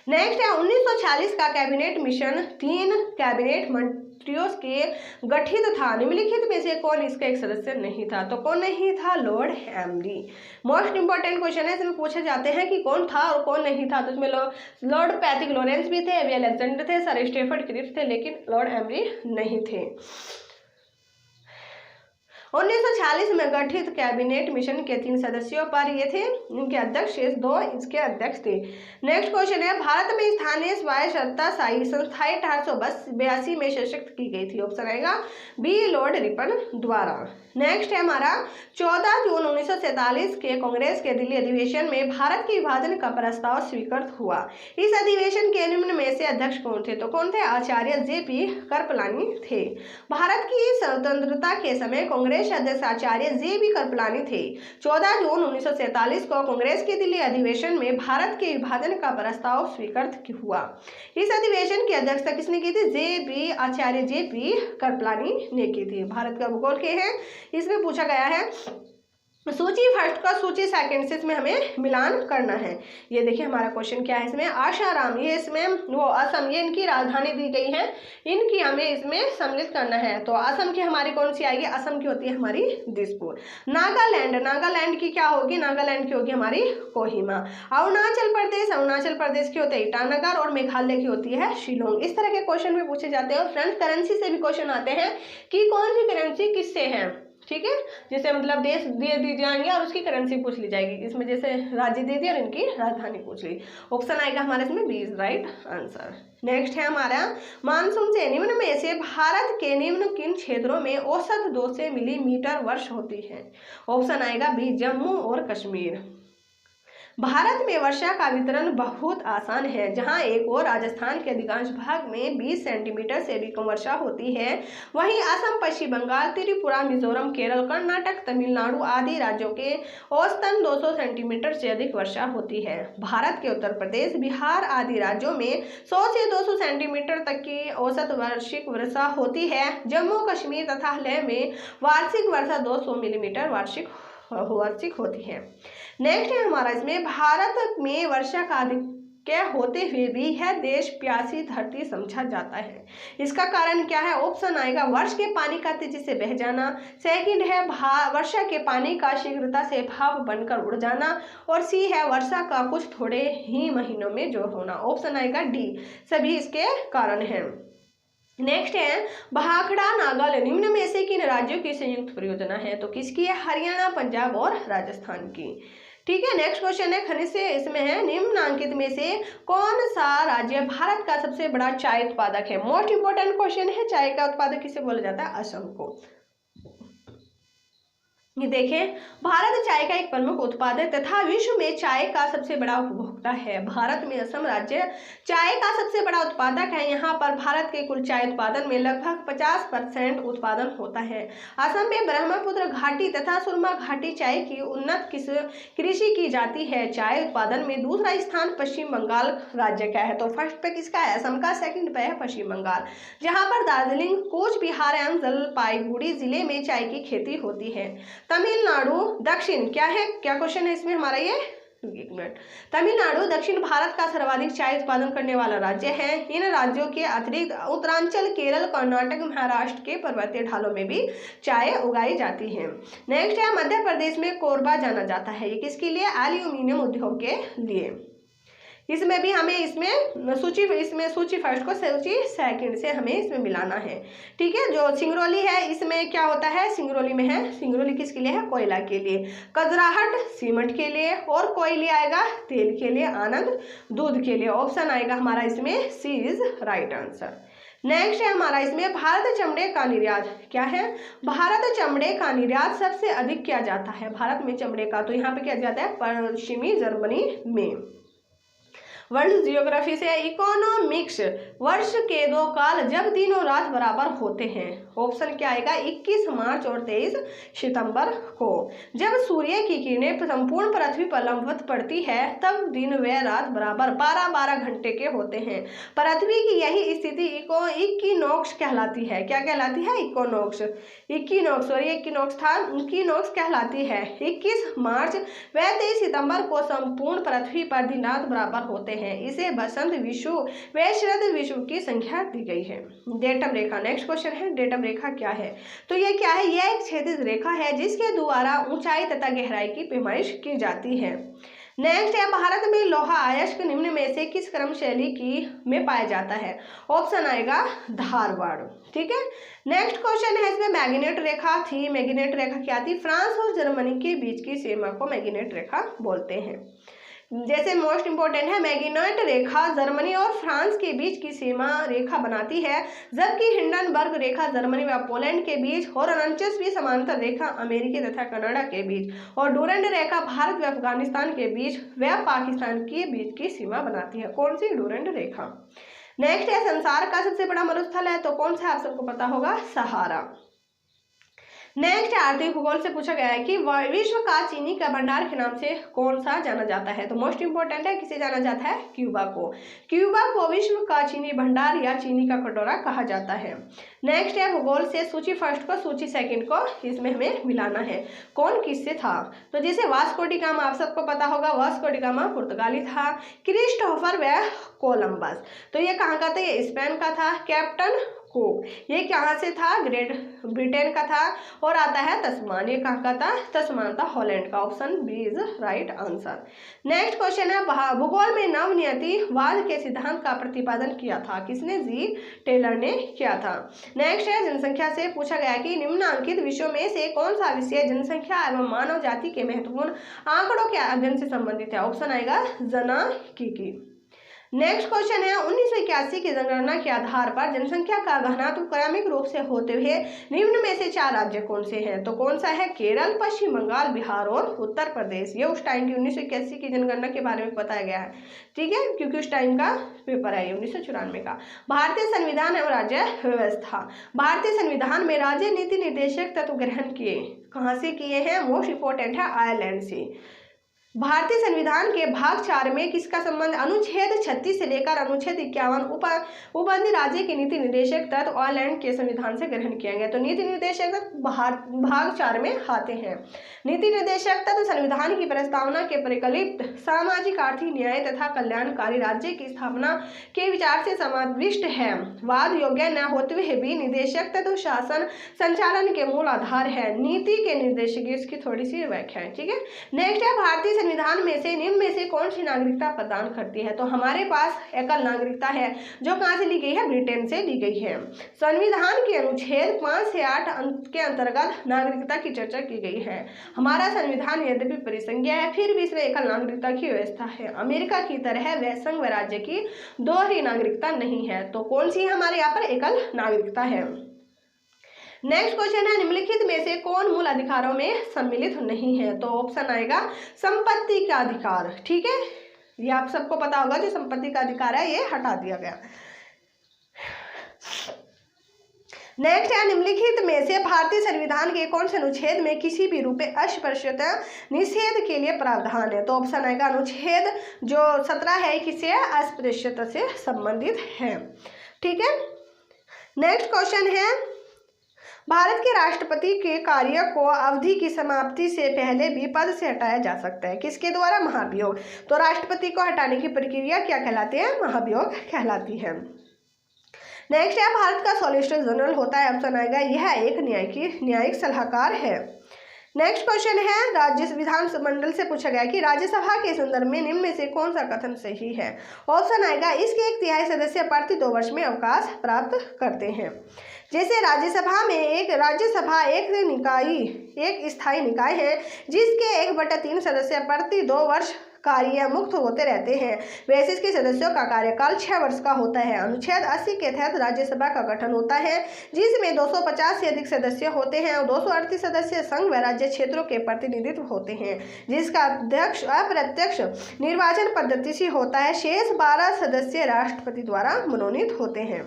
नेक्स्ट है 1940 का कैबिनेट मिशन 3 कैबिनेट मंत्रियों के गठित था। निम्नलिखित में से कौन इसका एक सदस्य नहीं था? तो कौन नहीं था? Lord emery. Most important question है, इसमें पूछे जाते हैं कि कौन था और कौन नहीं था। तो इसमें लॉर्ड पैथिक लॉरेंस भी थे, वे अलेक्जेंडर थे, सर स्टेफर्ड क्रिप्स थे, लेकिन लॉर्ड एमरी नहीं थे। 1940 में गठित कैबिनेट मिशन के 3 सदस्यों पर ये थे, इनके अध्यक्ष शेष 2 इसके अध्यक्ष थे। नेक्स्ट क्वेश्चन है, भारत में स्थानीय स्वायत्तशासी संस्थाएं 1882 में सशक्त की गई थी। ऑप्शन आएगा बी, लॉर्ड रिपन द्वारा। नेक्स्ट है हमारा 14 जून 1947 के कांग्रेस के दिल्ली अधिवेशन में भारत के विभाजन का प्रस्ताव स्वीकृत हुआ। इस अधिवेशन के निम्न में से अध्यक्ष कौन थे? तो कौन थे? आचार्य जे.पी. कृपलानी थे। भारत की स्वतंत्रता के समय कांग्रेस अध्यक्ष आचार्य जे.पी. कृपलानी थे। 14 जून 1947 को कांग्रेस के दिल्ली अधिवेशन में भारत के विभाजन का प्रस्ताव स्वीकृत हुआ। इस अधिवेशन की अध्यक्षता किसने की थी? आचार्य जे.पी. कृपलानी ने की थी। भारत का भूगोल के हैं, इसमें पूछा गया है सूची फर्स्ट का सूची सेकंड से इसमें हमें मिलान करना है। ये देखिए हमारा क्वेश्चन क्या है इसमें, आशाराम, ये इसमें वो असम, ये इनकी राजधानी दी गई है, इनकी हमें इसमें सम्मिलित करना है। तो असम की हमारी कौन सी आएगी, असम की होती है हमारी दिसपुर। नागालैंड, नागालैंड की क्या होगी, नागालैंड की होगी हमारी कोहिमा। अरुणाचल प्रदेश, अरुणाचल प्रदेश की होती है ईटानगर, और मेघालय की होती है शिलोंग। इस तरह के क्वेश्चन भी पूछे जाते हैं। और फ्रेंड्स करेंसी से भी क्वेश्चन आते हैं कि कौन सी करेंसी किससे है, ठीक है, जैसे मतलब देश दे दी जाएंगे और उसकी करेंसी पूछ ली जाएगी। इसमें जैसे राज्य दे दिया और इनकी राजधानी पूछ ली। ऑप्शन आएगा हमारे इसमें B is right answer. Next है हमारा, मानसून से निम्न में से भारत के निम्न किन क्षेत्रों में औसत 200 मिलीमीटर वर्षा होती है। ऑप्शन आएगा बी जम्मू और कश्मीर। भारत में वर्षा का वितरण बहुत आसान है, जहां एक और राजस्थान के अधिकांश भाग में 20 सेंटीमीटर से भी कम वर्षा होती है, वहीं असम, पश्चिम बंगाल, त्रिपुरा, मिजोरम, केरल, कर्नाटक, तमिलनाडु आदि राज्यों के औसतन 200 सेंटीमीटर से अधिक वर्षा होती है। भारत के उत्तर प्रदेश, बिहार आदि राज्यों में 100 से 200 सेंटीमीटर तक की औसत वार्षिक वर्षा होती है। जम्मू कश्मीर तथा लेह में वार्षिक वर्षा 200 मिलीमीटर वार्षिक होती है। नेक्स्ट है हमारा इसमें, भारत में वर्षा का अधिक होते हुए भी यह देश प्यासी धरती समझा जाता है। इसका कारण क्या है, ऑप्शन आएगा वर्ष के पानी का तेजी से बह जाना, सेकंड है वर्षा के पानी का शीघ्रता से भाप बनकर उड़ जाना, और सी है वर्षा का कुछ थोड़े ही महीनों में जोर होना। ऑप्शन आएगा डी, सभी इसके कारण हैं। नेक्स्ट है, भाखड़ा नागालैंड निम्न में से किन राज्यों की संयुक्त परियोजना है। तो किसकी है, हरियाणा, पंजाब और राजस्थान की। ठीक है, नेक्स्ट क्वेश्चन है खनिज से, इसमें है निम्नलिखित में से कौन सा राज्य भारत का सबसे बड़ा चाय उत्पादक है। मोस्ट इंपोर्टेंट क्वेश्चन है, चाय का उत्पादक किसे बोला जाता है, असम को। ये देखें, भारत चाय का एक प्रमुख उत्पादक तथा विश्व में चाय का सबसे बड़ा उपभोक्ता है। भारत में असम राज्य चाय का सबसे बड़ा उत्पादक है। यहाँ पर भारत के कुल चाय उत्पादन में लगभग 50% उत्पादन होता है। असम में ब्रह्मपुत्र घाटी तथा सुरमा घाटी चाय की उन्नत कृषि की जाती है। चाय उत्पादन में दूसरा स्थान पश्चिम बंगाल राज्य का है। तो फर्स्ट पे किसका है, असम का, सेकंड पे है पश्चिम बंगाल, जहाँ पर दार्जिलिंग, कूच बिहार एवं जलपाईगुड़ी जिले में चाय की खेती होती है। तमिलनाडु दक्षिण, क्या है, क्या क्वेश्चन है इसमें हमारा, ये एक मिनट, तमिलनाडु दक्षिण भारत का सर्वाधिक चाय उत्पादन करने वाला राज्य है। इन राज्यों के अतिरिक्त उत्तरांचल, केरल, कर्नाटक, महाराष्ट्र के पर्वतीय ढालों में भी चाय उगाई जाती है। नेक्स्ट है, मध्य प्रदेश में कोरबा जाना जाता है, ये किसके लिए, एल्यूमिनियम उद्योग के लिए। इसमें भी हमें इसमें सूची फर्स्ट को सूची सेकंड से हमें इसमें मिलाना है। ठीक है, जो सिंगरौली है इसमें क्या होता है, सिंगरौली में है, सिंगरौली किसके लिए है, कोयला के लिए, कजराहट सीमेंट के लिए, और कोयली आएगा तेल के लिए, आनंद दूध के लिए। ऑप्शन आएगा हमारा इसमें सी इज राइट आंसर। नेक्स्ट है हमारा इसमें, भारत चमड़े का निर्यात क्या है, भारत चमड़े का निर्यात सबसे अधिक किया जाता है। भारत में चमड़े का तो यहाँ पे किया जाता है पश्चिमी जर्मनी में। वर्ल्ड जियोग्राफी से, इकोनॉमिक्स, वर्ष के 2 काल जब दिन और रात बराबर होते हैं। ऑप्शन क्या आएगा, 21 मार्च और 23 सितंबर को। जब सूर्य की किरणें संपूर्ण पृथ्वी पर लंबवत पड़ती है तब दिन व रात बराबर 12-12 घंटे के होते हैं। पृथ्वी की यही स्थिति इक्विनॉक्स कहलाती है। क्या कहलाती है, इक्विनॉक्स, इक्विनॉक्स, और ये इक्विनॉक्स कहलाती है। 21 मार्च व 23 सितंबर को संपूर्ण पृथ्वी पर दिन रात बराबर होते हैं। इसे बसंत विषु व शरद विषु की संख्या दी गई है। डेटम रेखा, नेक्स्ट क्वेश्चन है, डेटम रेखा क्या है। तो ये क्या है, यह एक क्षैतिज रेखा है जिसके द्वारा ऊंचाई तथा गहराई की पैमाइश की जाती है। नेक्स्ट है, भारत में लोहा अयस्क निम्न में से किस क्रम शैली की में पाया जाता है। ऑप्शन आएगा धारवाड़। ठीक है, नेक्स्ट क्वेश्चन है इसमें, मैग्नेट रेखा थी, मैग्नेट रेखा क्या थी, फ्रांस और जर्मनी के बीच की सीमा को मैग्नेट रेखा बोलते हैं। जैसे मोस्ट इंपोर्टेंट है, मैग्नेट रेखा जर्मनी और फ्रांस के बीच की सीमा रेखा बनाती है, जबकि हिंडनबर्ग रेखा जर्मनी व पोलैंड के बीच, और 49वीं समांतर रेखा अमेरिकी तथा कनाडा के बीच, और डूरंड रेखा भारत व अफगानिस्तान के बीच व पाकिस्तान के बीच की सीमा बनाती है। कौन सी, डूरंड रेखा। नेक्स्ट है, संसार का सबसे बड़ा मरुस्थल है, तो कौन सा आप सबको पता होगा, सहारा। नेक्स्ट आर्थिक भूगोल से पूछा गया है कि विश्व का चीनी का भंडार के नाम से कौन सा जाना जाता है। तो मोस्ट इंपोर्टेंट है, किसे जाना जाता है, क्यूबा को। क्यूबा को विश्व का चीनी भंडार या चीनी का कटोरा कहा जाता है। नेक्स्ट है भूगोल से सूची फर्स्ट को सूची सेकंड को इसमें हमें मिलाना है, कौन किससे था। तो जैसे वास्को डी गामा आप सबको पता होगा, वास्को डी गामा पुर्तगाली था। क्रिस्टोफर व कोलंबस, तो ये कहाँ का था, ये स्पेन का था। कैप्टन कुक, ये कहाँ से था, ग्रेट ब्रिटेन का था। और आता है तस्मान, ये कहाँ का था, तस्मान था, हॉलैंड का। Option B is right answer. Next question है भूगोल में नवनियतिवाद के सिद्धांत का प्रतिपादन किया था, किसने, जी टेलर ने किया था। नेक्स्ट है जनसंख्या से पूछा गया कि निम्नलिखित विषयों में से कौन सा विषय जनसंख्या एवं मानव जाति के महत्वपूर्ण आंकड़ों के अध्ययन से संबंधित है। ऑप्शन आएगा जनसांख्यिकी। नेक्स्ट क्वेश्चन है 1981 की जनगणना के आधार पर जनसंख्या का घनत्व क्रमिक रूप से होते हुए निम्न में से 4 राज्य कौन से हैं। तो कौन सा है, केरल, पश्चिम बंगाल, बिहार और उत्तर प्रदेश। ये उस टाइम की 1981 की जनगणना के बारे में बताया गया है, ठीक है, क्योंकि उस टाइम का पेपर है 1994 का। भारतीय संविधान एवं राज्य व्यवस्था, भारतीय संविधान में राज्य नीति निर्देशक तत्व ग्रहण किए कहाँ से किए हैं, मोस्ट इंपोर्टेंट है आयरलैंड से। भारतीय संविधान के भाग 4 में किसका संबंध, अनुच्छेद 36 से लेकर अनुच्छेद 51 उपबंधी राज्य के नीति निर्देशक तत्व आयरलैंड के संविधान से ग्रहण किया गया। तो नीति निर्देशक तत्व भाग 4 में आते हैं। नीति निर्देशक तत्व संविधान की प्रस्तावना के परिकल्पित सामाजिक, आर्थिक, न्याय तथा कल्याणकारी राज्य की स्थापना के विचार से समाविष्ट है। वाद योग्य न होते हुए भी निर्देशक तत्व शासन संचालन के मूल आधार है। नीति के निर्देशक, इसकी थोड़ी सी व्याख्या है, ठीक है। नेक्स्ट है भारतीय संविधान में से निम्न में से कौन सी नागरिकता प्रदान करती है। तो हमारे पास एकल नागरिकता है, जो कहाँ से ली गई है, ब्रिटेन से ली गई है। संविधान के अनुच्छेद 5 से 8 के अंतर्गत नागरिकता की चर्चा की गई है। हमारा संविधान यद्यपि परिसंघीय है, फिर भी इसमें एकल नागरिकता की व्यवस्था है। अमेरिका की तरह वह संघ व राज्य की दोहरी नागरिकता नहीं है। तो कौन सी हमारे यहाँ पर एकल नागरिकता है। नेक्स्ट क्वेश्चन है निम्नलिखित में से कौन मूल अधिकारों में सम्मिलित नहीं है। तो ऑप्शन आएगा संपत्ति का अधिकार, ठीक है, ये आप सबको पता होगा, जो संपत्ति का अधिकार है ये हटा दिया गया। नेक्स्ट है निम्नलिखित में से भारतीय संविधान के कौन से अनुच्छेद में किसी भी रूप में अस्पृश्यता निषेध के लिए प्रावधान है। तो ऑप्शन आएगा अनुच्छेद जो 17 है, किसे अस्पृश्यता से संबंधित है, ठीक है। नेक्स्ट क्वेश्चन है भारत के राष्ट्रपति के कार्य को अवधि की समाप्ति से पहले भी पद से हटाया जा सकता है, किसके द्वारा, महाभियोग। तो राष्ट्रपति को हटाने की प्रक्रिया क्या कहलाती है, महाभियोग कहलाती है। नेक्स्ट है भारत का सॉलिसिटर जनरल होता है, ऑप्शन आएगा यह एक न्यायिक सलाहकार है। नेक्स्ट क्वेश्चन है राज्य विधानमंडल से पूछा गया कि राज्यसभा के संदर्भ में निम्न में से कौन सा कथन सही है। ऑप्शन आएगा इसके 1/3 सदस्य प्रति 2 वर्ष में अवकाश प्राप्त करते हैं। जैसे राज्यसभा एक स्थायी निकाय है जिसके 1/3 सदस्य प्रति 2 वर्ष कार्य मुक्त होते रहते हैं, वैसे इसके सदस्यों का कार्यकाल 6 वर्ष का होता है। अनुच्छेद 80 के तहत राज्यसभा का गठन होता है जिसमें 250 से अधिक सदस्य होते हैं और 238 सदस्य संघ व राज्य क्षेत्रों के प्रतिनिधित्व होते हैं, जिसका अध्यक्ष अप्रत्यक्ष निर्वाचन पद्धति से होता है। शेष 12 सदस्य राष्ट्रपति द्वारा मनोनीत होते हैं।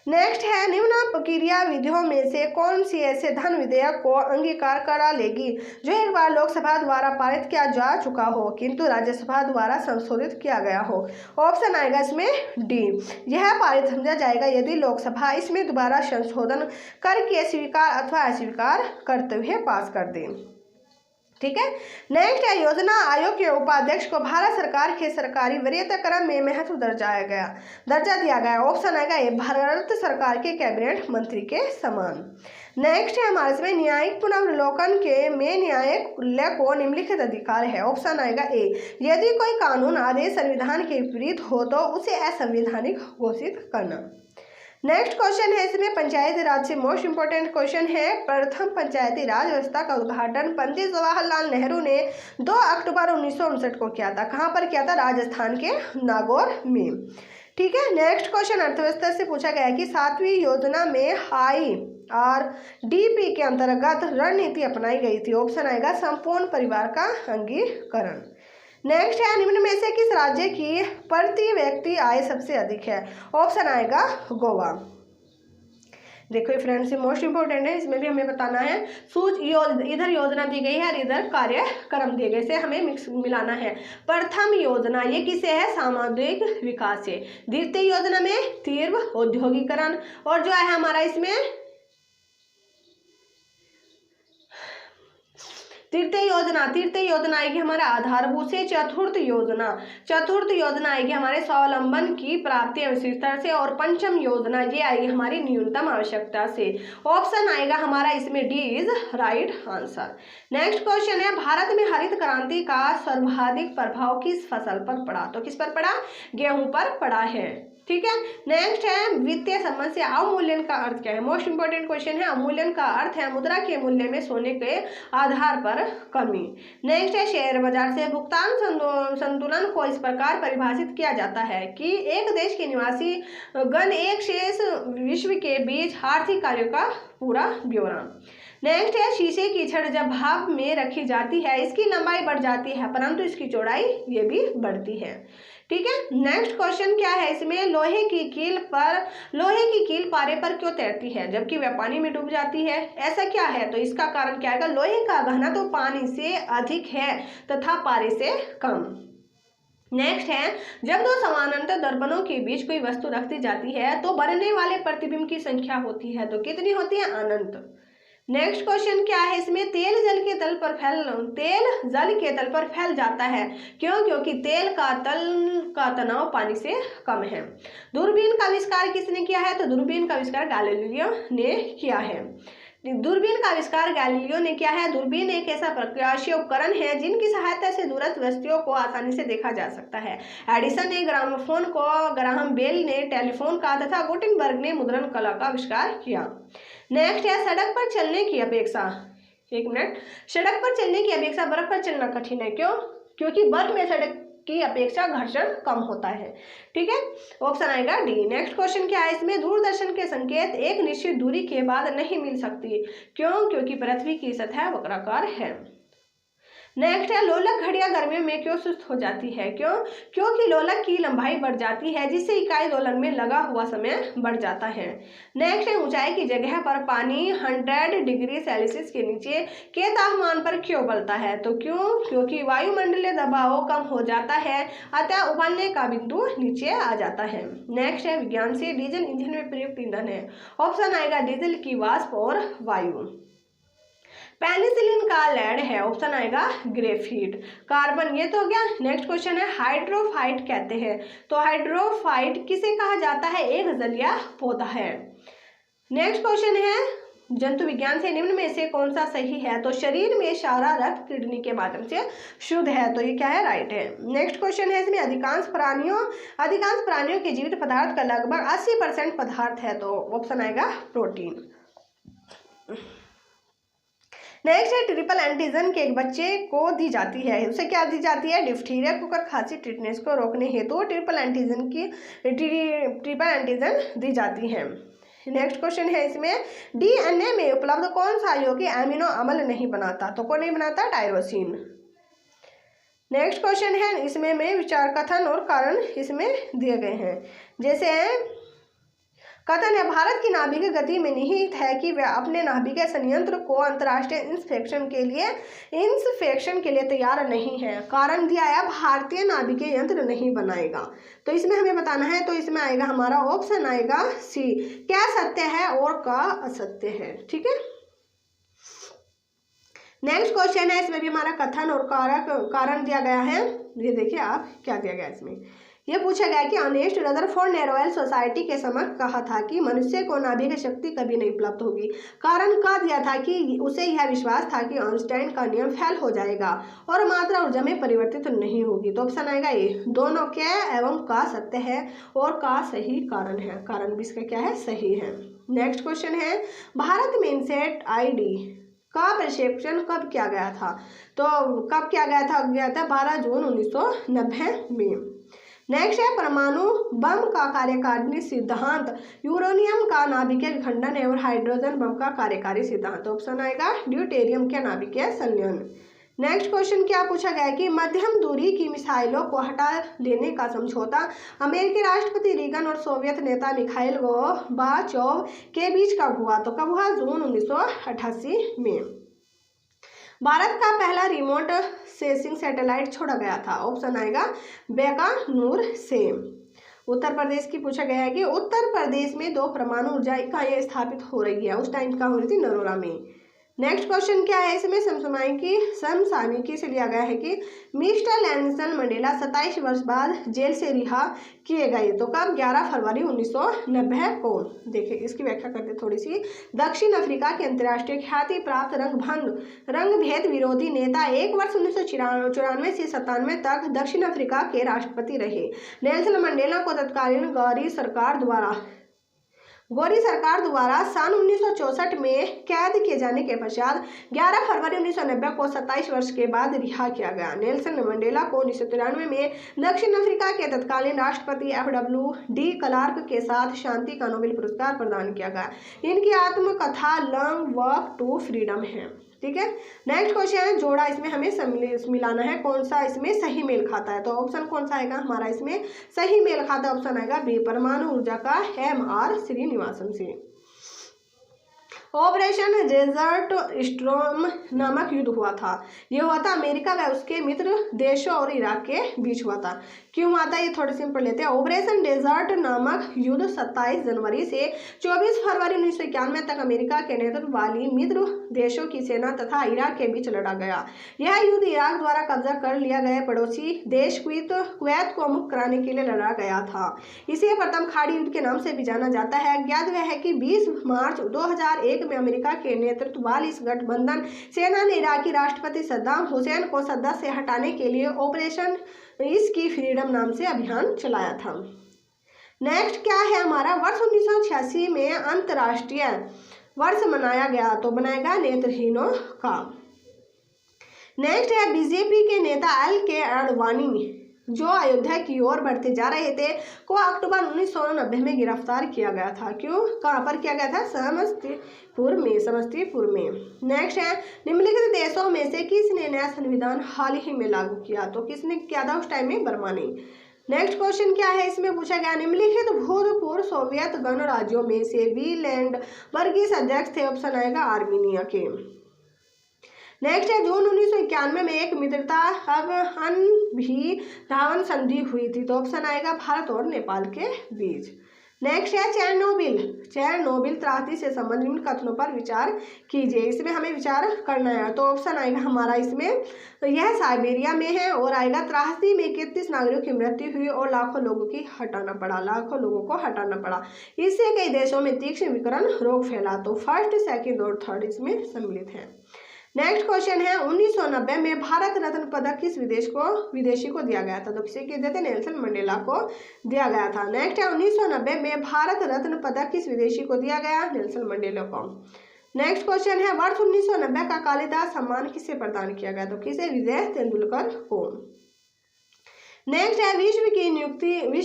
नेक्स्ट है निम्न प्रक्रिया विधियों में से कौन सी ऐसे धन विधेयक को अंगीकार करा लेगी जो एक बार लोकसभा द्वारा पारित किया जा चुका हो किंतु राज्यसभा द्वारा संशोधित किया गया हो। ऑप्शन आएगा इसमें डी, यह पारित समझा जाएगा यदि लोकसभा इसमें दोबारा संशोधन करके स्वीकार अथवा अस्वीकार करते हुए पास कर दे, ठीक है। नेक्स्ट है योजना आयोग के उपाध्यक्ष को भारत सरकार के सरकारी वरीयता क्रम में महत्व दर्जा दिया गया। ऑप्शन आएगा ये भारत सरकार के कैबिनेट मंत्री के समान। नेक्स्ट है हमारे इसमें न्यायिक पुनर्विलोकन के में न्यायालय को निम्नलिखित अधिकार है। ऑप्शन आएगा ए, यदि कोई कानून आदेश संविधान के विपरीत हो तो उसे असंवैधानिक घोषित करना। नेक्स्ट क्वेश्चन है इसमें पंचायती राज से मोस्ट इंपोर्टेंट क्वेश्चन है। प्रथम पंचायती राज व्यवस्था का उद्घाटन पंडित जवाहरलाल नेहरू ने 2 अक्टूबर 1959 को किया था। कहाँ पर किया था, राजस्थान के नागौर में, ठीक है। नेक्स्ट क्वेश्चन अर्थव्यवस्था से पूछा गया कि 7वीं योजना में IRDP के अंतर्गत रणनीति अपनाई गई थी। ऑप्शन आएगा संपूर्ण परिवार का अंगीकरण। नेक्स्ट है निम्न में से किस राज्य की प्रति व्यक्ति आय सबसे अधिक है। ऑप्शन आएगा गोवा। देखो फ्रेंड्स मोस्ट इंपॉर्टेंट है, इसमें भी हमें बताना है इधर योजना दी गई है और इधर कार्यक्रम दिए गए से हमें मिक्स मिलाना है। प्रथम योजना ये किसे है, सामुदायिक विकास से। द्वितीय योजना में तीव्र औद्योगिकरण, और जो है हमारा इसमें तृतीय योजना आएगी हमारा आधारभूत से। चतुर्थ योजना आएगी हमारे स्वावलंबन की प्राप्ति स्तर से, और पंचम योजना ये आएगी हमारी न्यूनतम आवश्यकता से। ऑप्शन आएगा हमारा इसमें D is right answer. Next question है, भारत में हरित क्रांति का सर्वाधिक प्रभाव किस फसल पर पड़ा, तो किस पर पड़ा, गेहूं पर पड़ा है। ठीक है। नेक्स्ट है वित्तीय संबंध से अवमूल्यन का अर्थ क्या है, मोस्ट इंपोर्टेंट क्वेश्चन है। अवमूल्यन का अर्थ है मुद्रा के मूल्य में सोने के आधार पर कमी। नेक्स्ट है शेयर बाजार से भुगतान संतुलन को इस प्रकार परिभाषित किया जाता है कि एक देश के निवासी गण एक शेष विश्व के बीच आर्थिक कार्यों का पूरा ब्यौरा। नेक्स्ट है शीशे की छड़ जब भाप में रखी जाती है इसकी लंबाई बढ़ जाती है परंतु इसकी चौड़ाई ये भी बढ़ती है। ठीक है। नेक्स्ट क्वेश्चन क्या है इसमें, लोहे की कील पारे पर क्यों तैरती है जबकि वह पानी में डूब जाती है, ऐसा क्या है, तो इसका कारण क्या है, लोहे का घनत्व तो पानी से अधिक है तथा पारे से कम। नेक्स्ट है जब दो समानांतर दर्पणों के बीच कोई वस्तु रख दी जाती है तो बनने वाले प्रतिबिंब की संख्या होती है, तो कितनी होती है, अनंत। नेक्स्ट क्वेश्चन क्या है इसमें, तेल जल के तल पर फैल जाता है क्यों, क्योंकि तेल का तल का तनाव पानी से कम है। दूरबीन का आविष्कार किसने किया है, तो दूरबीन का आविष्कार गैलीलियो ने किया है। दूरबीन एक ऐसा प्रकाशीय उपकरण है जिनकी सहायता से दूरस्थ वस्तुओं को आसानी से देखा जा सकता है। एडिसन ने ग्रामोफोन को, ग्राहम बेल ने टेलीफोन का तथा गुटेनबर्ग ने मुद्रण कला का आविष्कार किया। नेक्स्ट है सड़क पर चलने की अपेक्षा बर्फ पर चलना कठिन है, क्यों, क्योंकि बर्फ में सड़क की अपेक्षा घर्षण कम होता है। ठीक है। ऑप्शन आएगा डी। नेक्स्ट क्वेश्चन क्या है इसमें, दूरदर्शन के संकेत एक निश्चित दूरी के बाद नहीं मिल सकती, क्यों, क्योंकि पृथ्वी की सतह वक्राकार है। नेक्स्ट है लोलक घड़ियां गर्मियों में क्यों सुस्त हो जाती है, क्यों, क्योंकि लोलक की लंबाई बढ़ जाती है जिससे इकाई दोलन में लगा हुआ समय बढ़ जाता है। नेक्स्ट है ऊंचाई की जगह पर पानी 100 डिग्री सेल्सियस के नीचे के तापमान पर क्यों उबलता है, तो क्यों, क्योंकि वायुमंडलीय दबाव कम हो जाता है अतः उबलने का बिंदु नीचे आ जाता है। नेक्स्ट है विज्ञान से डीजल इंजन में प्रयुक्त ईंधन है, ऑप्शन आएगा डीजल की वाष्प और वायु। पेनिसिलिन का लैड है, ऑप्शन आएगा ग्रेफाइट। कार्बन ये तो हो गया। नेक्स्ट क्वेश्चन है हाइड्रोफाइट कहते हैं, तो हाइड्रोफाइट किसे कहा जाता है, एक जलीय पौधा है। नेक्स्ट क्वेश्चन है जंतु विज्ञान से निम्न में से कौन सा सही है, तो शरीर में सारा रक्त किडनी के माध्यम से शुद्ध है, तो ये क्या है, राइट है। नेक्स्ट क्वेश्चन है इसमें अधिकांश प्राणियों के जीवित पदार्थ का लगभग 80% पदार्थ है, तो ऑप्शन आएगा प्रोटीन। नेक्स्ट है ट्रिपल एंटीजन के एक बच्चे को दी जाती है, उसे क्या दी जाती है, डिप्थीरिया, कुकर खांसी, टिटनेस को रोकने हेतु ट्रिपल एंटीजन दी जाती है। नेक्स्ट क्वेश्चन है इसमें डीएनए में उपलब्ध कौन सा यौगिक एमिनो अम्ल नहीं बनाता, तो कौन नहीं बनाता, टायरोसिन। नेक्स्ट क्वेश्चन है इसमें में विचार कथन और कारण इसमें दिए गए हैं, जैसे कथन है भारत की नाभिकीय गति में निहित है कि वह अपने नाभिकीय संयंत्र को अंतर्राष्ट्रीय इंस्पेक्शन के लिए तैयार नहीं है। कारण दिया है भारतीय नाभिकीय यंत्र नहीं बनाएगा, तो इसमें हमें बताना है, तो इसमें आएगा हमारा ऑप्शन आएगा सी, क्या सत्य है और का असत्य है। ठीक है। नेक्स्ट क्वेश्चन है इसमें भी हमारा कथन और कारण दिया गया है, ये देखिए आप क्या दिया गया इसमें, यह पूछा गया कि अर्नेस्ट रदरफोर्ड ने रॉयल सोसाइटी के समक्ष कहा था कि मनुष्य को नाभिक शक्ति कभी नहीं उपलब्ध होगी। कारण का दिया था कि उसे यह विश्वास था कि आइंस्टाइन का नियम फेल हो जाएगा और मात्रा ऊर्जा में परिवर्तित नहीं होगी, तो ऑप्शन आएगा ये। दोनों क्या एवं का सत्य है और का सही कारण है, कारण भी इसका क्या है, सही है। नेक्स्ट क्वेश्चन है भारत में इनसेट आईडी का प्रक्षेपण कब किया गया था, तो कब किया गया था 12 जून 1990 में। नेक्स्ट है परमाणु बम का कार्यकारिणी सिद्धांत, यूरेनियम का नाभिकीय विखंडन है और हाइड्रोजन बम का कार्यकारी सिद्धांत, ऑप्शन आएगा ड्यूटेरियम के नाभिकीय संलयन। नेक्स्ट क्वेश्चन क्या पूछा गया है कि मध्यम दूरी की मिसाइलों को हटा लेने का समझौता अमेरिकी राष्ट्रपति रीगन और सोवियत नेता मिखाइल गोर्बाचोव के बीच कब हुआ? तो कब हुआ? जून 1988 में। भारत का पहला रिमोट सेंसिंग सैटेलाइट छोड़ा गया था। ऑप्शन आएगा बीकानेर से। उत्तर प्रदेश की पूछा गया है कि उत्तर प्रदेश में 2 परमाणु ऊर्जा इकाइयां स्थापित हो रही है। उस टाइम कहाँ हो रही थी? नरोरा में। नेक्स्ट क्वेश्चन क्या है इसमें? समसामयिकी से लिया गया है कि मिस्टर नेल्सन मंडेला 27 वर्ष बाद जेल से रिहा किए गए तो कब? 11 फरवरी 1990 को। देखिए इसकी व्याख्या करते थोड़ी सी। दक्षिण अफ्रीका के अंतर्राष्ट्रीय ख्याति प्राप्त रंगभेद विरोधी नेता 1 वर्ष 1994 से 97 तक दक्षिण अफ्रीका के राष्ट्रपति रहे। नेल्सन मंडेला को तत्कालीन गोरी सरकार द्वारा सन 1964 में कैद किए जाने के पश्चात 11 फरवरी 1990 को 27 वर्ष के बाद रिहा किया गया। नेल्सन मंडेला को 1993 में दक्षिण अफ्रीका के तत्कालीन राष्ट्रपति FW क्लार्क के साथ शांति का नोबेल पुरस्कार प्रदान किया गया। इनकी आत्मकथा लॉन्ग वॉक टू फ्रीडम है। ठीक है। नेक्स्ट क्वेश्चन है जोड़ा, इसमें हमें मिलाना है कौन सा इसमें सही मेल खाता है। तो ऑप्शन कौन सा आएगा हमारा इसमें सही मेल खाता? ऑप्शन आएगा बी, परमाणु ऊर्जा का MR श्रीनिवासन से। ऑपरेशन डेजर्ट स्टॉर्म नामक युद्ध हुआ था। यह हुआ था अमेरिका व उसके मित्र देशों और इराक के बीच हुआ था। क्यों हुआ था ये थोड़ी सी पढ़ लेते हैं। ऑपरेशन डेजर्ट नामक युद्ध 27 जनवरी से 24 फरवरी 1991 तक अमेरिका के नेतृत्व वाली मित्र देशों की सेना तथा इराक के बीच लड़ा गया। यह युद्ध इराक द्वारा कब्जा कर लिया गया पड़ोसी देश कुवैत को मुक्त कराने के लिए लड़ा गया था। इसे प्रथम खाड़ी युद्ध के नाम से भी जाना जाता है। ज्ञात है कि 20 मार्च 2001 में अमेरिका के नेतृत्व वाली इस गठबंधन सेना ने इराकी राष्ट्रपति सद्दाम हुसैन को सत्ता से हटाने के लिए ऑपरेशन इसकी फ्रीडम नाम से अभियान चलाया था। नेक्स्ट क्या है हमारा? वर्ष 1986 में अंतर्राष्ट्रीय वर्ष मनाया गया तो बनाएगा नेत्रहीनों का। नेक्स्ट है बीजेपी के नेता LK आडवाणी जो अयोध्या की ओर बढ़ते जा रहे थे को अक्टूबर 1990 में गिरफ्तार किया गया था। क्यों? कहाँ पर किया गया था? समस्तीपुर में। नेक्स्ट है निम्नलिखित देशों में से किसने नया संविधान हाल ही में लागू किया? तो किसने किया था उस टाइम में? बर्मा ने। नेक्स्ट क्वेश्चन क्या है इसमें पूछा गया? निम्नलिखित भूतपूर्व सोवियत गणराज्यों में से वीलैंड वर्गीय अध्यक्ष थे। ऑप्शन आएगा आर्मीनिया के। नेक्स्ट है जून 1991 में एक मित्रता धावन संधि हुई थी तो ऑप्शन आएगा भारत और नेपाल के बीच। नेक्स्ट है चेरनोबिल त्रासदी से संबंधित निम्न कथनों पर विचार कीजिए। इसमें हमें विचार करना है तो ऑप्शन आएगा हमारा इसमें तो यह साइबेरिया में है और आएगा त्रासदी में 31 नागरिकों की मृत्यु हुई और लाखों लोगों को हटाना पड़ा। इससे कई देशों में तीक्ष्ण विकिरण रोग फैला। तो फर्स्ट, सेकंड और थर्ड इसमें सम्मिलित है। नेक्स्ट क्वेश्चन है 1990 में भारत रत्न पदक किस विदेशी को दिया गया था? तो किसे दिए थे? नेल्सन मंडेला को दिया गया था। नेक्स्ट है 1990 में भारत रत्न पदक किस विदेशी को दिया गया? नेल्सन मंडेला को। नेक्स्ट क्वेश्चन है वर्ष 1990 का कालिदास सम्मान किसे प्रदान किया गया? तो किसे? विजय तेंदुलकर को। नेक्स्ट है विश्व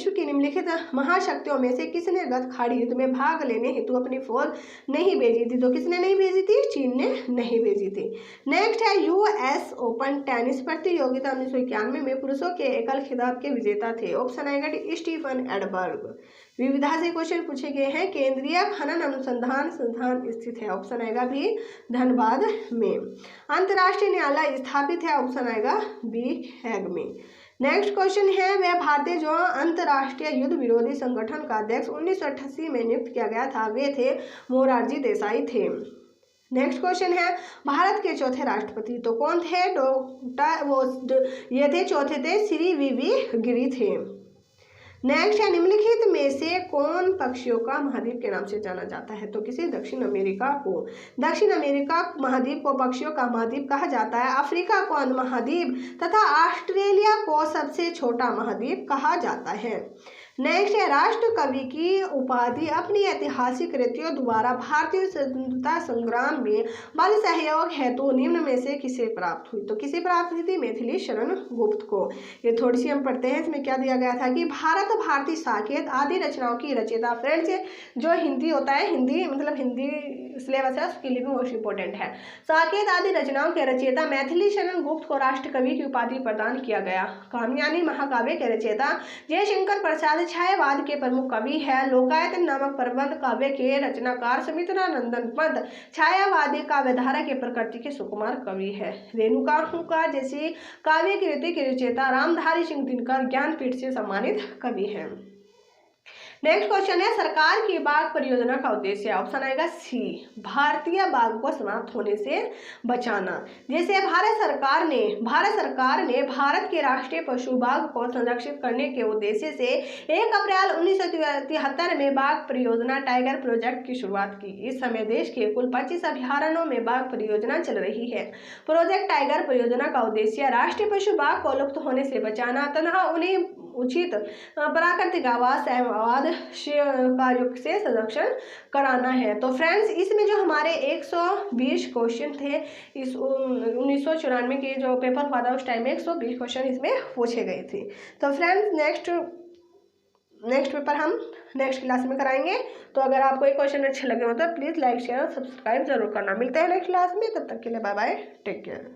की निम्नलिखित महाशक्तियों में से किसने गत खाड़ी युद्ध में भाग लेने हेतु अपनी फौज नहीं भेजी थी? तो किसने नहीं भेजी थी? चीन ने नहीं भेजी थी। नेक्स्ट है US ओपन टेनिस प्रतियोगिता 1991 में पुरुषों के एकल खिताब के विजेता थे। ऑप्शन आएगा स्टीफन एडबर्ग। विविधा से क्वेश्चन पूछे गए हैं। केंद्रीय खनन अनुसंधान संस्थान स्थित है। ऑप्शन आएगा बी, धनबाद में। अंतर्राष्ट्रीय न्यायालय स्थापित है। ऑप्शन आएगा बी, हैग में। नेक्स्ट क्वेश्चन है वह भारतीय जो अंतर्राष्ट्रीय युद्ध विरोधी संगठन का अध्यक्ष 1988 में नियुक्त किया गया था वे थे मोरारजी देसाई थे। नेक्स्ट क्वेश्चन है भारत के चौथे राष्ट्रपति तो कौन थे? ये थे चौथे थे श्री VV गिरी थे। नेक्स्ट है निम्नलिखित में से कौन पक्षियों का महाद्वीप के नाम से जाना जाता है? तो किसी? दक्षिण अमेरिका को। दक्षिण अमेरिका महाद्वीप को पक्षियों का महाद्वीप कहा जाता है। अफ्रीका को अंध महाद्वीप तथा ऑस्ट्रेलिया को सबसे छोटा महाद्वीप कहा जाता है। नेक्स्ट है राष्ट्र कवि की उपाधि अपनी ऐतिहासिक कृतियों द्वारा भारतीय स्वतंत्रता संग्राम में बल सहयोग हेतु निम्न में से किसे प्राप्त हुई? तो किसे प्राप्त हुई थी? मैथिली शरण गुप्त को। ये थोड़ी सी हम पढ़ते हैं। इसमें क्या दिया गया था कि भारत भारतीय साकेत आदि रचनाओं की रचयिता। फ्रेंड्स जो हिंदी होता है, हिंदी मतलब हिंदी सिलेबस है उसके लिए भी मोस्ट इंपॉर्टेंट है। साकेत आदि रचनाओं के रचयिता मैथिली शरण गुप्त को राष्ट्र कवि की उपाधि प्रदान किया गया। कामयानी महाकाव्य के रचयिता जयशंकर प्रसाद छायावाद के प्रमुख कवि है। लोकायत नामक प्रबंध काव्य के रचनाकार सुमित्रा नंदन पंत छायावादी काव्यधारा के प्रकृति के सुकुमार कवि है। रेणुका जैसी काव्य कृति के रचयिता रामधारी सिंह दिनकर ज्ञानपीठ से सम्मानित कवि हैं। नेक्स्ट क्वेश्चन है, सरकार की बाघ परियोजना का उद्देश्य। ऑप्शन आएगा सी, भारतीय बाघ को समाप्त होने से बचाना। जैसे भारत सरकार ने भारत के राष्ट्रीय पशु बाघ को संरक्षित करने के उद्देश्य से 1 अप्रैल 1973 में बाघ परियोजना टाइगर प्रोजेक्ट की शुरुआत की। इस समय देश के कुल 25 अभयारण्यों में बाघ परियोजना चल रही है। प्रोजेक्ट टाइगर परियोजना का उद्देश्य राष्ट्रीय पशु बाघ को लुप्त होने से बचाना तथा उन्हें उचित प्राकृतिक आवास एवं आवाद कार्यों से संरक्षण कराना है। तो फ्रेंड्स इसमें जो हमारे 120 क्वेश्चन थे, इस 1994 के जो पेपर हुआ था उस टाइम में 120 क्वेश्चन इसमें पूछे गए थे। तो फ्रेंड्स नेक्स्ट पेपर हम नेक्स्ट क्लास में कराएंगे। तो अगर आपको ये क्वेश्चन अच्छे लगे हो तो प्लीज़ लाइक शेयर और सब्सक्राइब जरूर करना। मिलते हैं नेक्स्ट क्लास में, तब तक के लिए बाय बाय, टेक केयर।